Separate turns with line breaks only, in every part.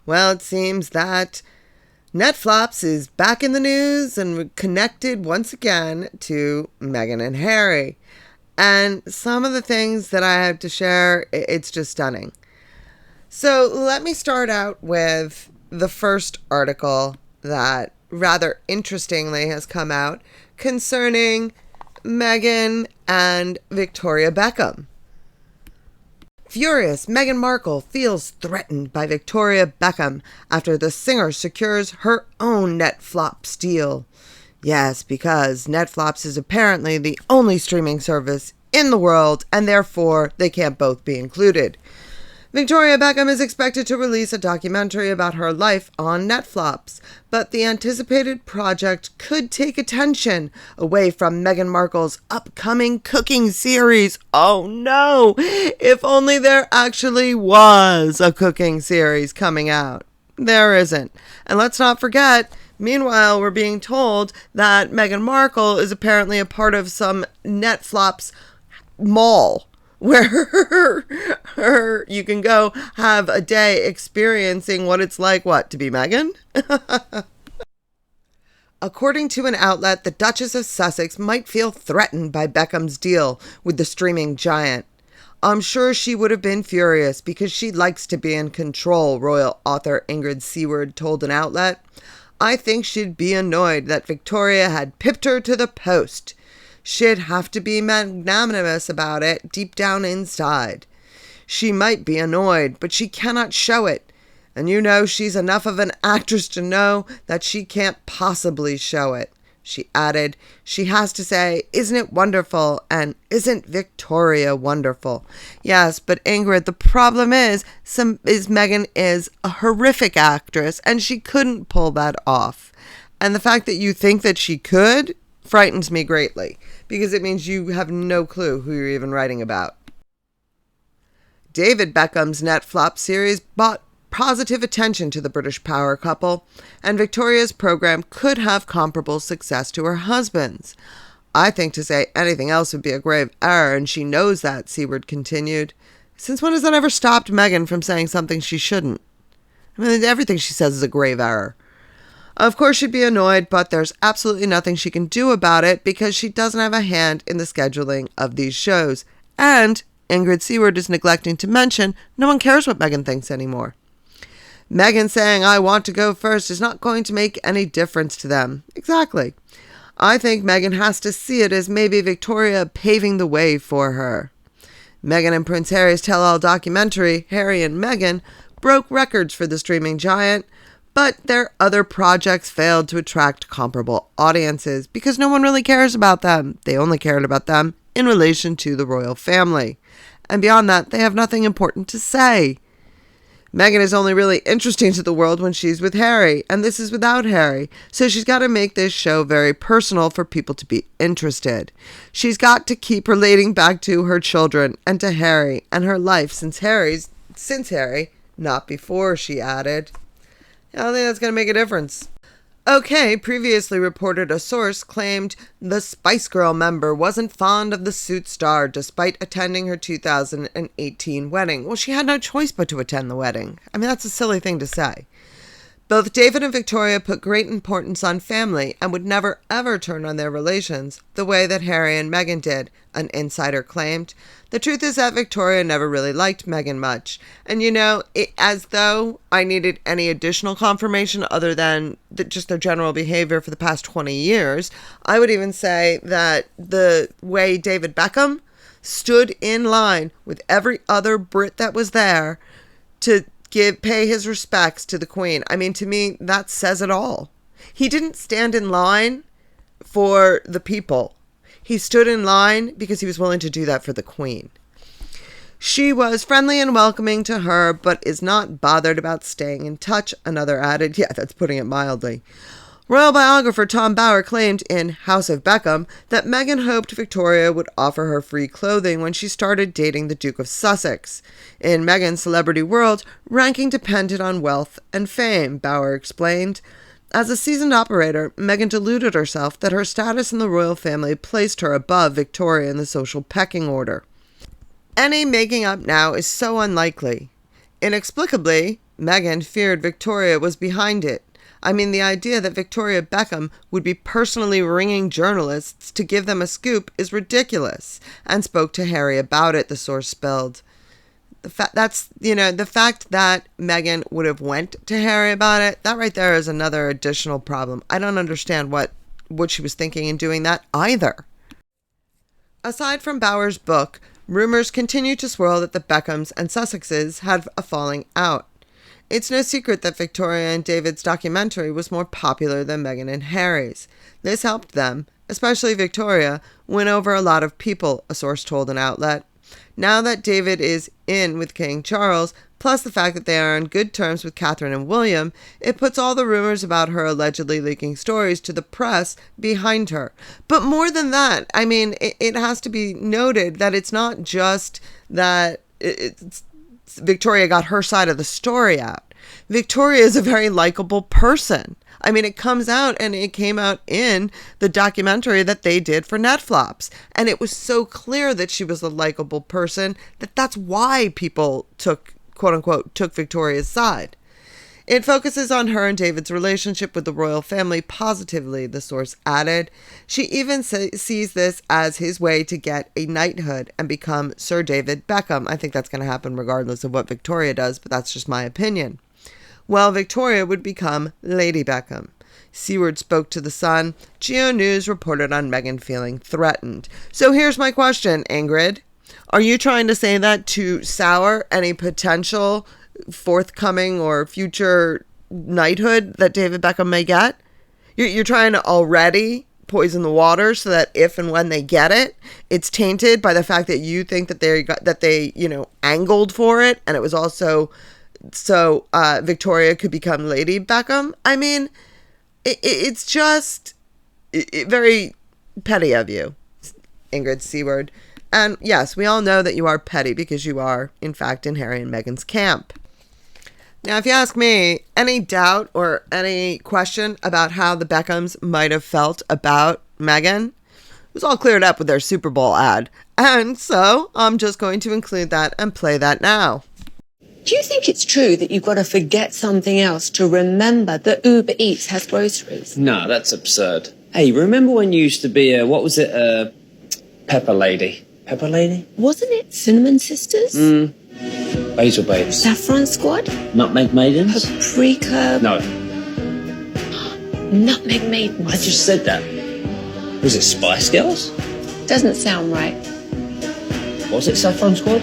Well, it seems that Netflops is back in the news and connected once again to Meghan and Harry. And some of the things that I have to share, it's just stunning. So let me start out with the first article that rather interestingly has come out concerning Meghan and Victoria Beckham. Furious, Meghan Markle feels threatened by Victoria Beckham after the singer secures her own Netflops deal. Yes, because Netflops is apparently the only streaming service in the world, and therefore they can't both be included. Victoria Beckham is expected to release a documentary about her life on Netflops, but the anticipated project could take attention away from Meghan Markle's upcoming cooking series. Oh no! If only there actually was a cooking series coming out. There isn't. And let's not forget, meanwhile, we're being told that Meghan Markle is apparently a part of some Netflops mall where you can go have a day experiencing what it's like, to be Meghan? According to an outlet, the Duchess of Sussex might feel threatened by Beckham's deal with the streaming giant. I'm sure she would have been furious because she likes to be in control, royal author Ingrid Seward told an outlet. I think she'd be annoyed that Victoria had pipped her to the post. She'd have to be magnanimous about it deep down inside. She might be annoyed, but she cannot show it. And you know she's enough of an actress to know that she can't possibly show it. She added, she has to say, isn't it wonderful? And isn't Victoria wonderful? Yes, but Ingrid, the problem is Meghan is a horrific actress and she couldn't pull that off. And the fact that you think that she could frightens me greatly, because it means you have no clue who you're even writing about. David Beckham's Netflop series brought positive attention to the British power couple, and Victoria's program could have comparable success to her husband's. I think to say anything else would be a grave error, and she knows that, Seward continued. Since when has that ever stopped Meghan from saying something she shouldn't? I mean, everything she says is a grave error. Of course she'd be annoyed, but there's absolutely nothing she can do about it because she doesn't have a hand in the scheduling of these shows. And Ingrid Seward is neglecting to mention no one cares what Meghan thinks anymore. Meghan saying, I want to go first is not going to make any difference to them. Exactly. I think Meghan has to see it as maybe Victoria paving the way for her. Meghan and Prince Harry's tell-all documentary, Harry and Meghan, broke records for the streaming giant, but their other projects failed to attract comparable audiences because no one really cares about them. They only cared about them in relation to the royal family. And beyond that, they have nothing important to say. Meghan is only really interesting to the world when she's with Harry, and this is without Harry. So she's got to make this show very personal for people to be interested. She's got to keep relating back to her children and to Harry and her life since Harry, not before, she added. I don't think that's going to make a difference. OK previously reported a source claimed the Spice Girl member wasn't fond of the suit star despite attending her 2018 wedding. Well, she had no choice but to attend the wedding. I mean, that's a silly thing to say. Both David and Victoria put great importance on family and would never ever turn on their relations the way that Harry and Meghan did, an insider claimed. The truth is that Victoria never really liked Meghan much. And as though I needed any additional confirmation other than just their general behavior for the past 20 years, I would even say that the way David Beckham stood in line with every other Brit that was there to pay his respects to the Queen. I mean, to me, that says it all. He didn't stand in line for the people. He stood in line because he was willing to do that for the Queen. She was friendly and welcoming to her, but is not bothered about staying in touch, another added. Yeah, that's putting it mildly. Royal biographer Tom Bower claimed in House of Beckham that Meghan hoped Victoria would offer her free clothing when she started dating the Duke of Sussex. In Meghan's celebrity world, ranking depended on wealth and fame, Bower explained. As a seasoned operator, Meghan deluded herself that her status in the royal family placed her above Victoria in the social pecking order. Any making up now is so unlikely. Inexplicably, Meghan feared Victoria was behind it. I mean, the idea that Victoria Beckham would be personally ringing journalists to give them a scoop is ridiculous, and spoke to Harry about it, the source spilled. The fact that Meghan would have went to Harry about it, that right there is another additional problem. I don't understand what she was thinking in doing that either. Aside from Bauer's book, rumors continue to swirl that the Beckhams and Sussexes had a falling out. It's no secret that Victoria and David's documentary was more popular than Meghan and Harry's. This helped them, especially Victoria, win over a lot of people, a source told an outlet. Now that David is in with King Charles, plus the fact that they are on good terms with Catherine and William, it puts all the rumors about her allegedly leaking stories to the press behind her. But more than that, I mean, it has to be noted that it's not just that Victoria got her side of the story out. Victoria is a very likable person. I mean, it comes out, and it came out in the documentary that they did for Netflops. And it was so clear that she was a likable person that's why people quote unquote, took Victoria's side. It focuses on her and David's relationship with the royal family positively, the source added. She even sees this as his way to get a knighthood and become Sir David Beckham. I think that's going to happen regardless of what Victoria does, but that's just my opinion. Well, Victoria would become Lady Beckham. Seward spoke to The Sun. Geo News reported on Meghan feeling threatened. So here's my question, Ingrid. Are you trying to say that to sour any potential forthcoming or future knighthood that David Beckham may get? You're trying to already poison the water so that if and when they get it, it's tainted by the fact that you think that they angled for it, and it was also so Victoria could become Lady Beckham. I mean, it's just very petty of you, Ingrid Seward. And yes, we all know that you are petty because you are, in fact, in Harry and Meghan's camp. Now, if you ask me, any doubt or any question about how the Beckhams might have felt about Meghan, it was all cleared up with their Super Bowl ad. And so I'm just going to include that and play that now.
Do you think it's true that you've got to forget something else to remember that Uber Eats has groceries?
No, that's absurd. Hey, remember when you used to be Pepper Lady? Pepper Lady?
Wasn't it Cinnamon Sisters?
Basil Babes.
Saffron Squad?
Nutmeg Maidens?
Paprika?
No.
Nutmeg Maidens.
I just said that. Was it Spice Girls?
Doesn't sound right.
Was it Saffron Squad?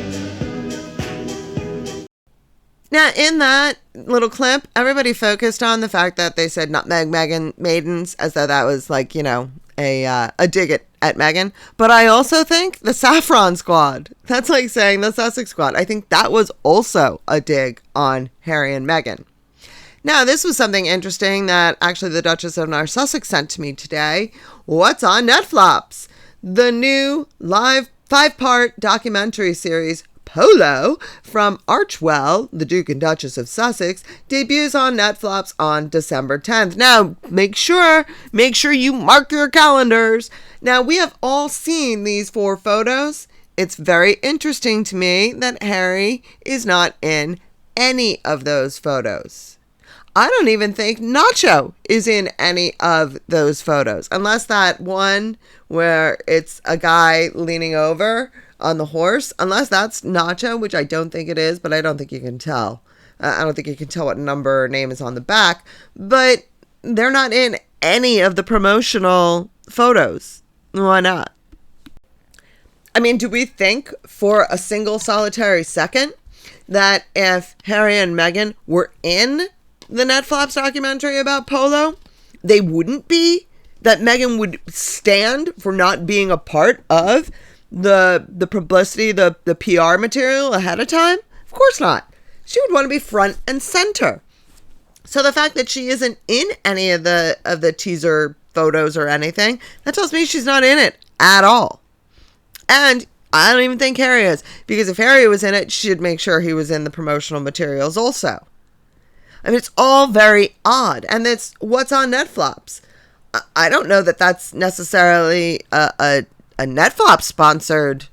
Now, in that little clip, everybody focused on the fact that they said Nutmeg Maidens, as though that was like, a dig at Meghan. But I also think the Saffron Squad, that's like saying the Sussex Squad. I think that was also a dig on Harry and Meghan. Now, this was something interesting that actually the Duchess of Sussex sent to me today. What's on Netflops? The new live 5-part documentary series Polo from Archwell, the Duke and Duchess of Sussex, debuts on Netflops on December 10th. Now, make sure you mark your calendars. Now, we have all seen these 4 photos. It's very interesting to me that Harry is not in any of those photos. I don't even think Nacho is in any of those photos, unless that one where it's a guy leaning over on the horse, unless that's Nacho, which I don't think it is, but I don't think you can tell. I don't think you can tell what number or name is on the back, but they're not in any of the promotional photos. Why not? I mean, do we think for a single solitary second that if Harry and Meghan were in the Netflops documentary about Polo, they wouldn't be? That Meghan would stand for not being a part of the publicity, the PR material ahead of time? Of course not. She would want to be front and center. So the fact that she isn't in any of the teaser photos or anything, that tells me she's not in it at all. And I don't even think Harry is, because if Harry was in it, she'd make sure he was in the promotional materials also. I mean, it's all very odd. And that's what's on Netflops. I don't know that that's necessarily a Netflops sponsored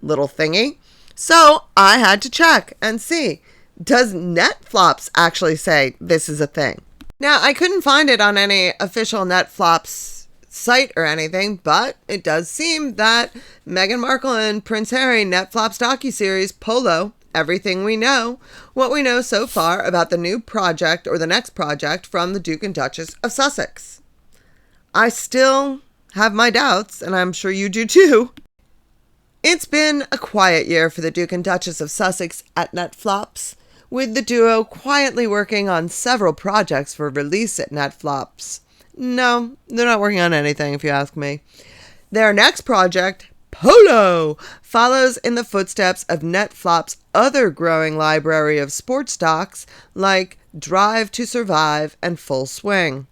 little thingy. So I had to check and see. Does Netflops actually say this is a thing? Now, I couldn't find it on any official Netflops site or anything, but it does seem that Meghan Markle and Prince Harry Netflops docuseries Polo, Everything We Know, what we know so far about the new project or the next project from the Duke and Duchess of Sussex. I still have my doubts, and I'm sure you do too. It's been a quiet year for the Duke and Duchess of Sussex at Netflops, with the duo quietly working on several projects for release at Netflops. No, they're not working on anything, if you ask me. Their next project, Polo, follows in the footsteps of Netflops' other growing library of sports docs like Drive to Survive and Full Swing.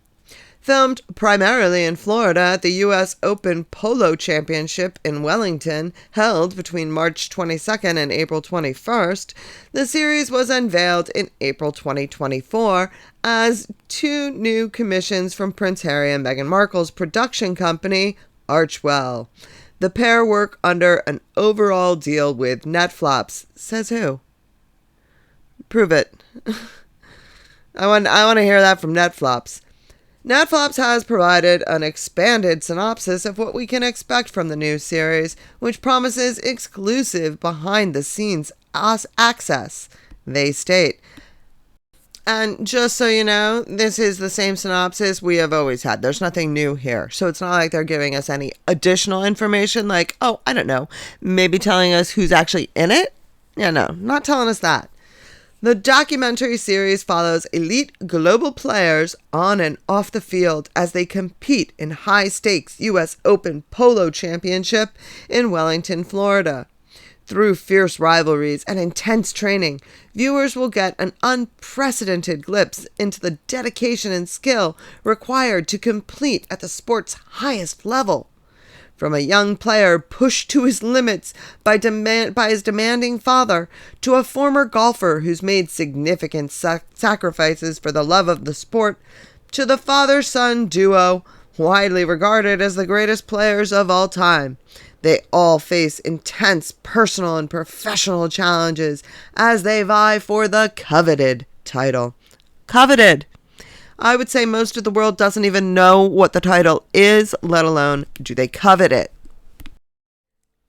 Filmed primarily in Florida at the U.S. Open Polo Championship in Wellington, held between March 22nd and April 21st, the series was unveiled in April 2024 as 2 new commissions from Prince Harry and Meghan Markle's production company, Archwell. The pair work under an overall deal with Netflops. Says who? Prove it. I want to hear that from Netflops. Netflops has provided an expanded synopsis of what we can expect from the new series, which promises exclusive behind-the-scenes access, they state. And just so you know, this is the same synopsis we have always had. There's nothing new here. So it's not like they're giving us any additional information like, oh, I don't know, maybe telling us who's actually in it? Yeah, no, not telling us that. The documentary series follows elite global players on and off the field as they compete in high-stakes U.S. Open Polo Championship in Wellington, Florida. Through fierce rivalries and intense training, viewers will get an unprecedented glimpse into the dedication and skill required to compete at the sport's highest level. From a young player pushed to his limits by his demanding father, to a former golfer who's made significant sacrifices for the love of the sport, to the father-son duo, widely regarded as the greatest players of all time. They all face intense personal and professional challenges as they vie for the coveted title. Coveted! I would say most of the world doesn't even know what the title is, let alone do they covet it.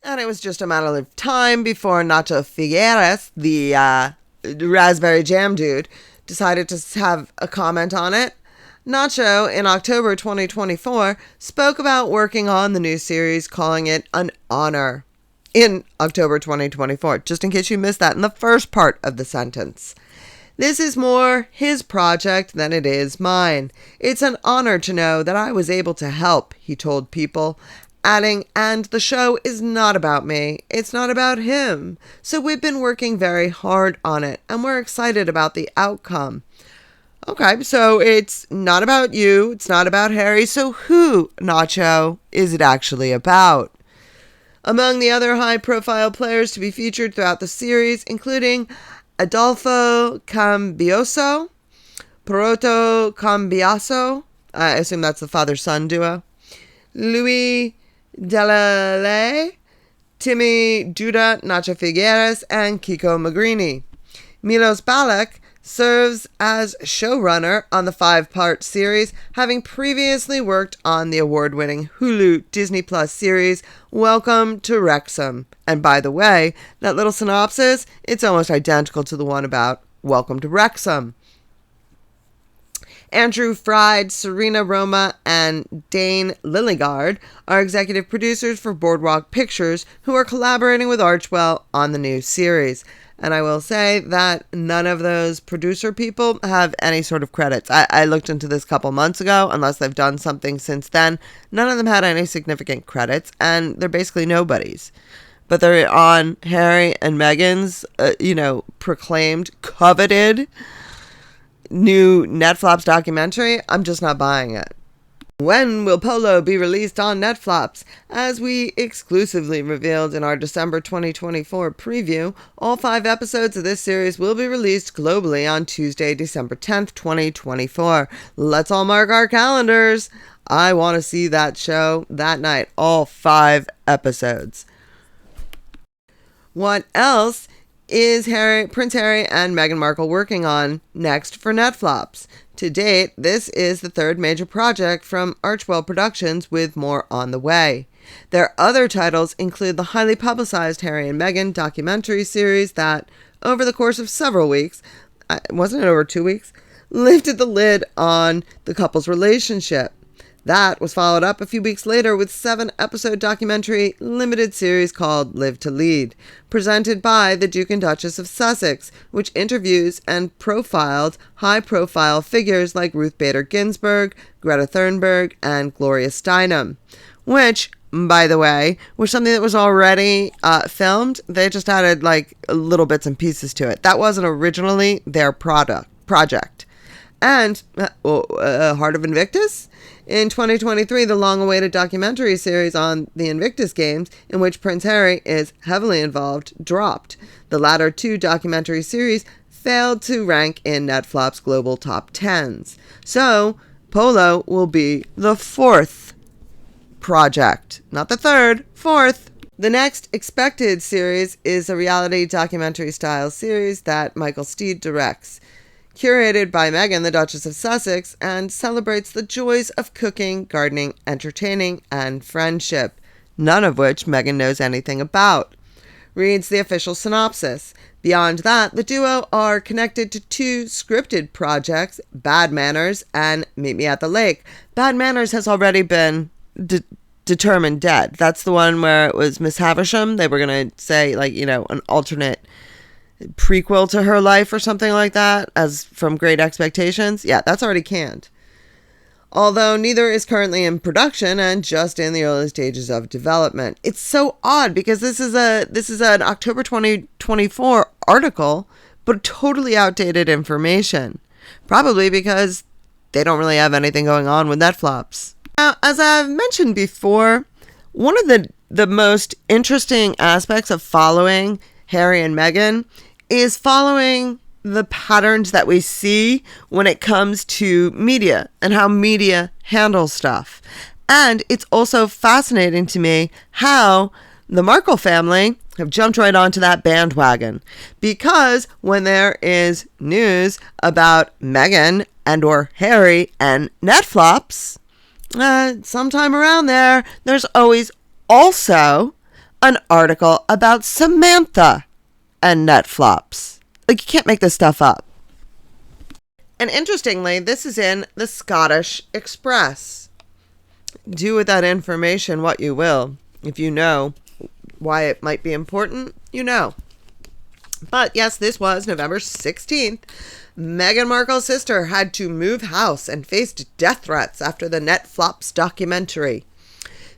And it was just a matter of time before Nacho Figueres, the raspberry jam dude, decided to have a comment on it. Nacho, in October 2024, spoke about working on the new series, calling it an honor. In October 2024, just in case you missed that in the first part of the sentence. This is more his project than it is mine. It's an honor to know that I was able to help, he told People, adding, and the show is not about me. It's not about him. So we've been working very hard on it, and we're excited about the outcome. Okay, so it's not about you. It's not about Harry. So who, Nacho, is it actually about? Among the other high-profile players to be featured throughout the series, including Adolfo Cambioso, Poroto Cambiaso, I assume that's the father-son duo, Louis Delalay, Timmy Duda, Nacho Figueres, and Kiko Magrini. Milos Balak serves as showrunner on the 5-part series, having previously worked on the award-winning Hulu Disney Plus series Welcome to Wrexham. And by the way, that little synopsis, it's almost identical to the one about Welcome to Wrexham. Andrew Fried, Serena Roma, and Dane Lilligard are executive producers for Boardwalk Pictures, who are collaborating with Archwell on the new series. And I will say that none of those producer people have any sort of credits. I looked into this a couple months ago, unless they've done something since then. None of them had any significant credits, and they're basically nobodies. But they're on Harry and Meghan's, proclaimed, coveted new Netflops documentary. I'm just not buying it. When will Polo be released on Netflops? As we exclusively revealed in our December 2024 preview, all 5 episodes of this series will be released globally on Tuesday, December 10th, 2024. Let's all mark our calendars. I want to see that show that night, all 5 episodes. What else is Prince Harry and Meghan Markle working on next for Netflops? To date, this is the third major project from Archwell Productions, with more on the way. Their other titles include the highly publicized Harry and Meghan documentary series that, over the course of several weeks, wasn't it over 2 weeks, lifted the lid on the couple's relationship. That was followed up a few weeks later with 7-episode documentary limited series called Live to Lead, presented by the Duke and Duchess of Sussex, which interviews and profiled high-profile figures like Ruth Bader Ginsburg, Greta Thunberg, and Gloria Steinem, which, by the way, was something that was already filmed. They just added like little bits and pieces to it. That wasn't originally their project. And Heart of Invictus? In 2023, the long-awaited documentary series on the Invictus Games, in which Prince Harry is heavily involved, dropped. The latter two documentary series failed to rank in Netflop's global top 10s. So, Polo will be the fourth project. Not the third, fourth. The next expected series is a reality documentary-style series that Michael Steed directs, curated by Meghan, the Duchess of Sussex, and celebrates the joys of cooking, gardening, entertaining, and friendship, none of which Meghan knows anything about. Reads the official synopsis. Beyond that, the duo are connected to two scripted projects, Bad Manners and Meet Me at the Lake. Bad Manners has already been determined dead. That's the one where it was Miss Havisham. They were going to say, like, you know, an alternate prequel to her life or something like that, as from Great Expectations. Yeah, that's already canned. Although neither is currently in production and just in the early stages of development. It's so odd because this is an October 2024 article, but totally outdated information. Probably because they don't really have anything going on with Netflops. Now, as I've mentioned before, one of the most interesting aspects of following Harry and Meghan is following the patterns that we see when it comes to media and how media handles stuff. And it's also fascinating to me how the Markle family have jumped right onto that bandwagon, because when there is news about Meghan and or Harry and Netflops, sometime around there's always also an article about Samantha and Netflops. Like, you can't make this stuff up. And interestingly, this is in the Scottish Express. Do with that information what you will. If you know why it might be important, you know. But yes, this was November 16th. Meghan Markle's sister had to move house and faced death threats after the Netflops documentary.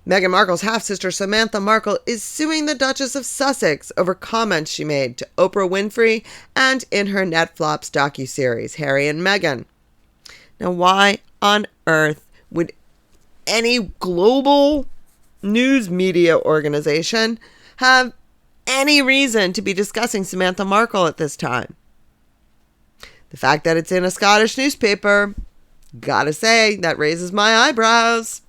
Meghan Markle's half-sister Samantha Markle is suing the Duchess of Sussex over comments she made to Oprah Winfrey and in her Netflops docuseries, Harry and Meghan. Now, why on earth would any global news media organization have any reason to be discussing Samantha Markle at this time? The fact that it's in a Scottish newspaper, gotta say, that raises my eyebrows.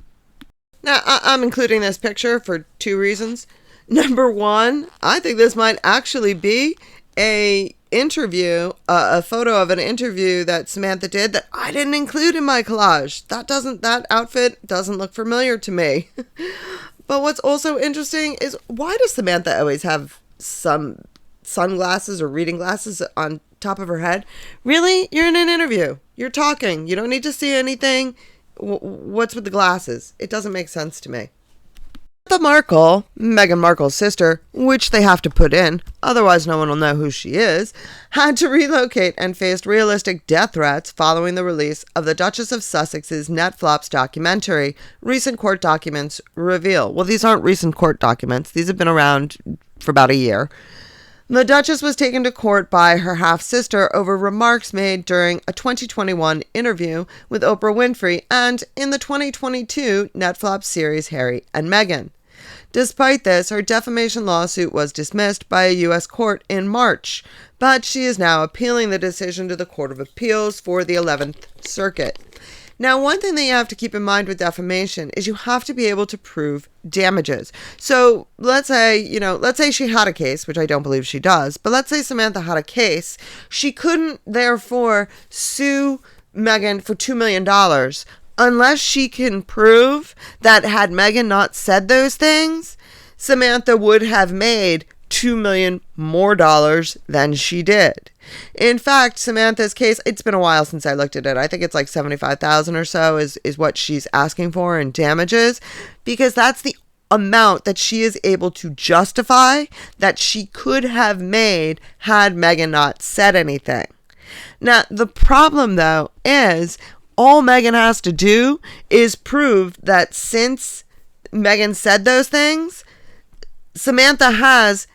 Now, I'm including this picture for two reasons. Number one, I think this might actually be a photo of an interview that Samantha did that I didn't include in my collage. That outfit doesn't look familiar to me. But what's also interesting is, why does Samantha always have some sunglasses or reading glasses on top of her head? Really? You're in an interview. You're talking. You don't need to see anything. What's with the glasses? It doesn't make sense to me. The Markle, Meghan Markle's sister, which they have to put in, otherwise no one will know who she is, had to relocate and faced realistic death threats following the release of the Duchess of Sussex's Netflops documentary, recent court documents reveal. Well, these aren't recent court documents. These have been around for about a year. The Duchess was taken to court by her half-sister over remarks made during a 2021 interview with Oprah Winfrey and in the 2022 Netflops series Harry and Meghan. Despite this, her defamation lawsuit was dismissed by a U.S. court in March, but she is now appealing the decision to the Court of Appeals for the 11th Circuit. Now, one thing that you have to keep in mind with defamation is you have to be able to prove damages. So let's say she had a case, which I don't believe she does, but let's say Samantha had a case. She couldn't therefore sue Meghan for $2 million unless she can prove that had Meghan not said those things, Samantha would have made $2 million more than she did. In fact, Samantha's case, it's been a while since I looked at it. I think it's like $75,000 or so is what she's asking for in damages, because that's the amount that she is able to justify that she could have made had Meghan not said anything. Now, the problem, though, is all Meghan has to do is prove that since Meghan said those things, Samantha has,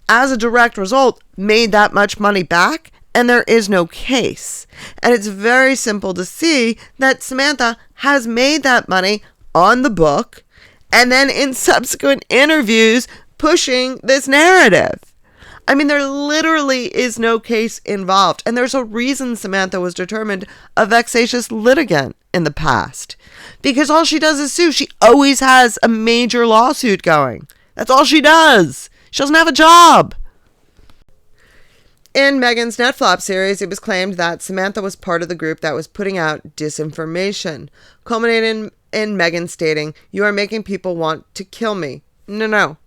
as a direct result, made that much money back, and there is no case. And it's very simple to see that Samantha has made that money on the book, and then in subsequent interviews pushing this narrative. I mean, there literally is no case involved, and there's a reason Samantha was determined a vexatious litigant in the past, because all she does is sue. She always has a major lawsuit going. That's all she does. She doesn't have a job. In Meghan's Netflops series, it was claimed that Samantha was part of the group that was putting out disinformation, culminating in Meghan stating, "You are making people want to kill me." No.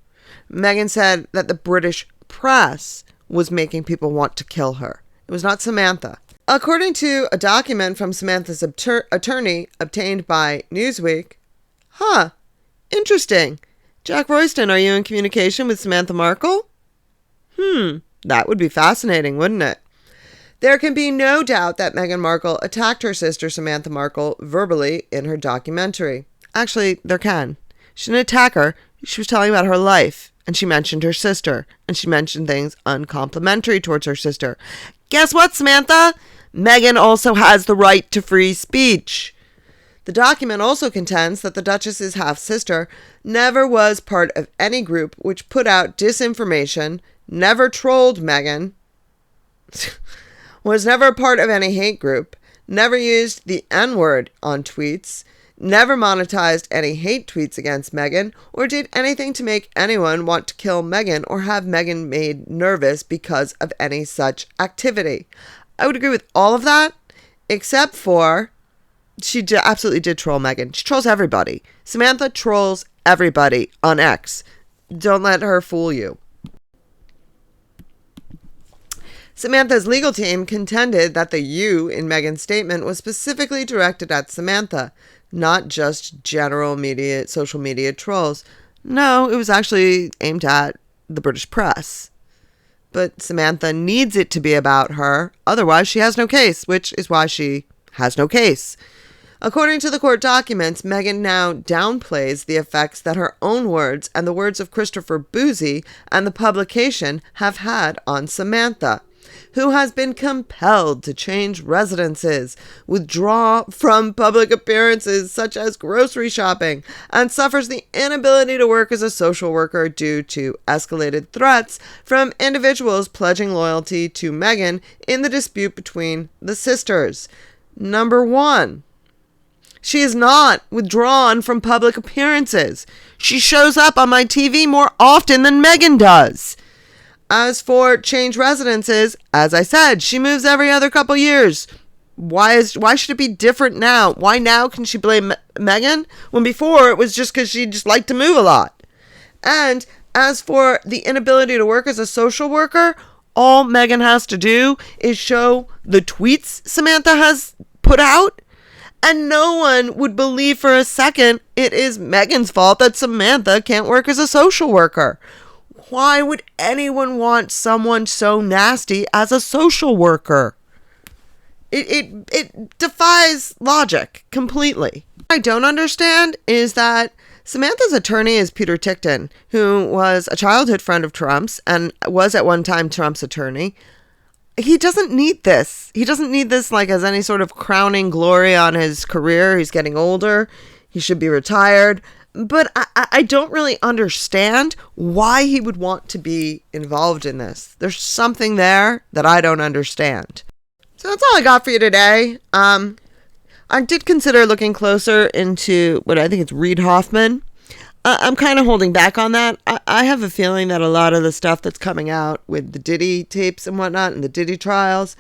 Meghan said that the British press was making people want to kill her. It was not Samantha. According to a document from Samantha's attorney obtained by Newsweek, interesting. Jack Royston, are you in communication with Samantha Markle? That would be fascinating, wouldn't it? There can be no doubt that Meghan Markle attacked her sister Samantha Markle verbally in her documentary. Actually, there can. She didn't attack her. She was telling about her life, and she mentioned her sister, and she mentioned things uncomplimentary towards her sister. Guess what, Samantha? Meghan also has the right to free speech. The document also contends that the Duchess's half-sister never was part of any group which put out disinformation, never trolled Meghan, was never a part of any hate group, never used the N-word on tweets, never monetized any hate tweets against Meghan, or did anything to make anyone want to kill Meghan or have Meghan made nervous because of any such activity. I would agree with all of that, except for she absolutely did troll Meghan. She trolls everybody. Samantha trolls everybody on X. Don't let her fool you. Samantha's legal team contended that the "you" in Meghan's statement was specifically directed at Samantha, not just general media, social media trolls. No, it was actually aimed at the British press. But Samantha needs it to be about her, otherwise she has no case, which is why she has no case. According to the court documents, Meghan now downplays the effects that her own words and the words of Christopher Boozy and the publication have had on Samantha, who has been compelled to change residences, withdraw from public appearances such as grocery shopping, and suffers the inability to work as a social worker due to escalated threats from individuals pledging loyalty to Meghan in the dispute between the sisters. Number 1. She is not withdrawn from public appearances. She shows up on my TV more often than Meghan does. As for change residences, as I said, she moves every other couple years. Why should it be different now? Why now can she blame Meghan when before it was just because she just liked to move a lot? And as for the inability to work as a social worker, all Meghan has to do is show the tweets Samantha has put out, and no one would believe for a second it is Meghan's fault that Samantha can't work as a social worker. Why would anyone want someone so nasty as a social worker? It defies logic completely. What I don't understand is that Samantha's attorney is Peter Tickton, who was a childhood friend of Trump's and was at one time Trump's attorney. He doesn't need this. He doesn't need this like as any sort of crowning glory on his career. He's getting older. He should be retired. But I don't really understand why he would want to be involved in this. There's something there that I don't understand. So that's all I got for you today. I did consider looking closer into what I think it's Reid Hoffman. I'm kind of holding back on that. I have a feeling that a lot of the stuff that's coming out with the Diddy tapes and whatnot and the Diddy trials,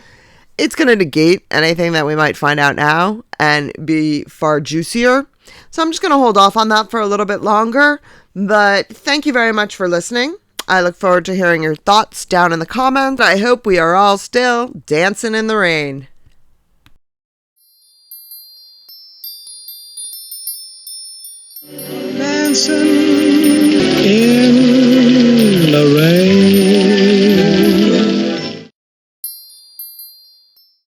it's going to negate anything that we might find out now and be far juicier. So I'm just going to hold off on that for a little bit longer. But thank you very much for listening. I look forward to hearing your thoughts down in the comments. I hope we are all still dancing in the rain.
Dancing